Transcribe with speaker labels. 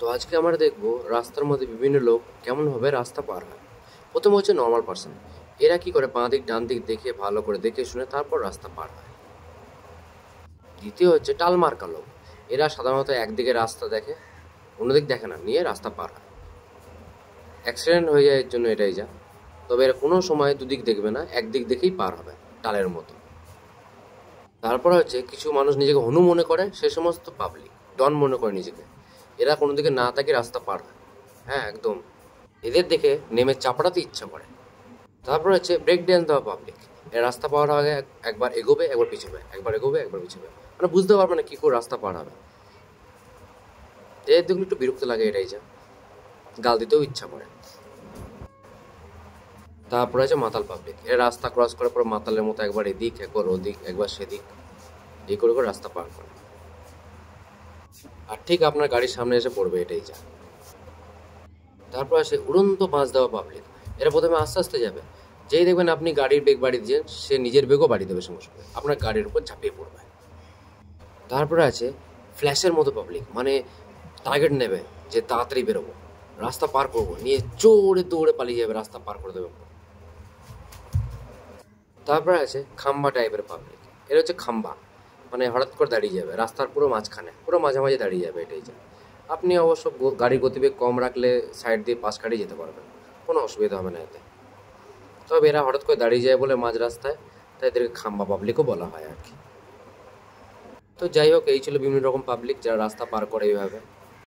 Speaker 1: তো আজকে আমরা দেখব রাস্তার মধ্যে বিভিন্ন লোক কেমনভাবে রাস্তা পার হয়। প্রথম হচ্ছে নর্মাল পার্সন। এরা কি করে বাঁ দিক ডান দিক দেখে ভালো করে দেখে শুনে তারপর রাস্তা পার হয়। দ্বিতীয় হচ্ছে টালমার্কা লোক। এরা সাধারণত একদিকে রাস্তা দেখে, অন্যদিক দেখে না, নিয়ে রাস্তা পার হয়। অ্যাক্সিডেন্ট হয়ে যায় এর জন্য এটাই যা। তবে এরা কোনো সময় দুদিক দেখবে না, একদিক দেখেই পার হবে টালের মতো। তারপর হচ্ছে কিছু মানুষ নিজেকে হনু মনে করে, সে সমস্ত পাবলিক ডন মনে করে নিজেকে। এরা কোনো দিকে না তাকে রাস্তা পার হয়। হ্যাঁ, একদম এদের দেখে নেমে চাপড়াতে ইচ্ছা করে। তারপর হচ্ছে ব্রেক ড্যান্স দেওয়া পাবলিক। এরা রাস্তা পার আগে একবার এগোবে একবার পিছবে, একবার এগোবে একবার পিছবে, মানে বুঝতে পারবে না কী করে রাস্তা পার হবে। এদের দেখুন একটু বিরক্ত লাগে, এটাই যা। গাল দিতেও ইচ্ছা করে। তারপরে আছে মাতাল পাবলিক। এরা রাস্তা ক্রস করার পর মাতালের মতো একবার এদিক একবার ওদিক একবার সেদিক এই করে করে রাস্তা পার করে। আর ঠিক আপনার গাড়ির সামনে এসে পড়বে, এটাই যা। তারপর আসে উড়ন্ত বাঁশ দেওয়া পাবলিক। এরা প্রথমে আস্তে আস্তে যাবে, যেই দেখবেন আপনি গাড়ির বেগ বাড়িয়ে দিয়েছেন, সে নিজের বেগও বাড়িয়ে দেবে, সঙ্গে সঙ্গে আপনার গাড়ির উপর ঝাঁপিয়ে পড়বে। তারপরে আছে ফ্ল্যাশের মতো পাবলিক, মানে টার্গেট নেবে যে তাড়াতাড়ি বেরোবো, রাস্তা পার করবো, নিয়ে জোরে দৌড়ে পালিয়ে যাবে, রাস্তা পার করে দেবে। তারপরে আছে খাম্বা টাইপের পাবলিক। এরা হচ্ছে খাম্বা, মানে হঠাৎ করে দাঁড়িয়ে যাবে রাস্তার পুরো মাঝখানে, পুরো মাঝামাঝি দাঁড়িয়ে যাবে, এটাই যা। আপনি অবশ্য গাড়ির গতিবেগ কম রাখলে সাইড দিয়ে পাশ কাটিয়ে যেতে পারবেন, কোনো অসুবিধা হবে না এতে। তবে এরা হঠাৎ করে দাঁড়িয়ে যায় বলে মাঝ রাস্তায়, তাই এদেরকে খাম্বা পাবলিকও বলা হয় আর কি। তো যাই হোক, এই ছিল বিভিন্ন রকম পাবলিক যারা রাস্তা পার করে এইভাবে।